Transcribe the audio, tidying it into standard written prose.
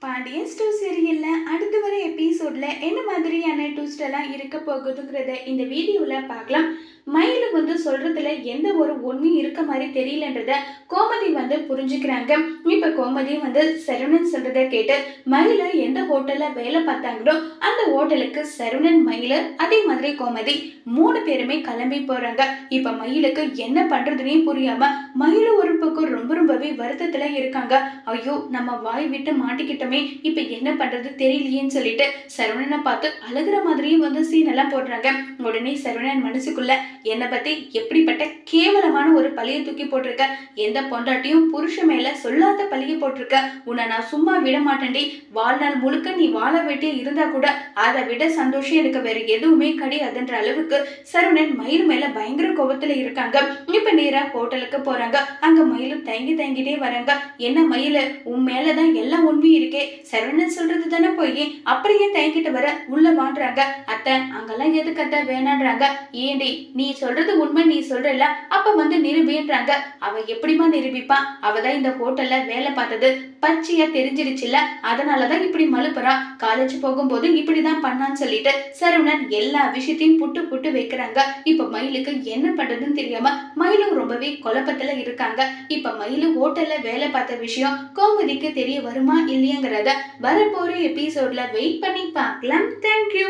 Pandian store சீரியல்ல அடுத்து வர எபிசோட்ல என்ன மாதிரியான ட்விஸ்ட் எல்லாம் இருக்க போகுதுங்கிறத இந்த வீடியோல பார்க்கலாம். மயிலு சொல்றதுல எந்த ஒரு உண்மையும் இருக்க மாதிரி தெரியலன்றத கோமதி புரிஞ்சுக்கிறாங்க. இப்ப கோமதி சரவணன் சொல்றத கேட்டு மயில எந்த ஹோட்டல்ல வேலை பார்த்தாங்களோ அந்த ஹோட்டலுக்கு சரவணன் மயிலு அதே மாதிரி கோமதி 3 பேருமே கிளம்பி போறாங்க. இப்ப மயிலுக்கு என்ன பண்றதுன்னே புரியாம மயிலு ஒரு பக்கம் ரொம்பவே வருத்தத்துல இருக்காங்க. ஐயோ நம்ம வாய் விட்டு மாட்டிக்கிட்டோமே, இப்ப என்ன பண்றது தெரியலையேன்னு சொல்லிட்டு சரவணனை பார்த்து அழுகிற மாதிரியும் சீன் எல்லாம் போடுறாங்க. உடனே சரவணன் மனசுக்குள்ள என்னை பத்தி எப்படிப்பட்ட கேவலமான ஒரு பழிய தூக்கி போட்டிருக்க, எந்த பொண்டாட்டியும் புருஷ மேல சொல்லாத பழிய போட்டிருக்க, உன்னை நான் சும்மா விட மாட்டேன்டி, வாழ்நாள் முழுக்க நீ வாழ வேண்டிய இருந்தா கூட அதை விட சந்தோஷம் எனக்கு வேற எதுவுமே கிடையாதுன்ற அளவுக்கு சரவணன் மயில் மேல பயங்கர கோபத்துல இருக்காங்க. இப்ப நேரா ஹோட்டலுக்கு போறாங்க. அங்க மயிலும் தயங்கிட்டே வராங்க. என்ன மயில, உன் மேலதான் எல்லாம் உண்மையும் இருக்கே, சரவணன் சொல்றது தானே போய், அப்படியே தயங்கிட்டு வர உள்ள வாண்டுறாங்க. அத்தை அங்கெல்லாம் எதுக்கு அத்தை வேணான்றாங்க. ஏண்டி நீ சொல்றது உண்மை, நீ சொல்றல அப்ப நிரூபின்றாங்க. அவ எப்படிமா நிரூபிப்பான், அவதான் இந்த ஹோட்டல்ல வேலை பார்த்தது பச்சையா தெரிஞ்சிருச்சுல, அதனாலதான் இப்படி மலுப்புறா, காலேஜ் போகும்போது இப்படிதான் பண்ணான்னு சொல்லிட்டு சரவணன் எல்லா விஷயத்தையும் புட்டு வைக்கிறாங்க. இப்ப மயிலுக்கு என்ன பண்றதுன்னு தெரியாம மயிலும் ரொம்பவே குழப்பத்துல இருக்காங்க. இப்ப மயிலு ஹோட்டல்ல வேலை பார்த்த விஷயம் கோமதிக்கு தெரிய வருமா இல்லையாங்கிறத வரப்போற எபிசோட்ல வெயிட் பண்ணி பார்க்கலாம். தேங்க்யூ.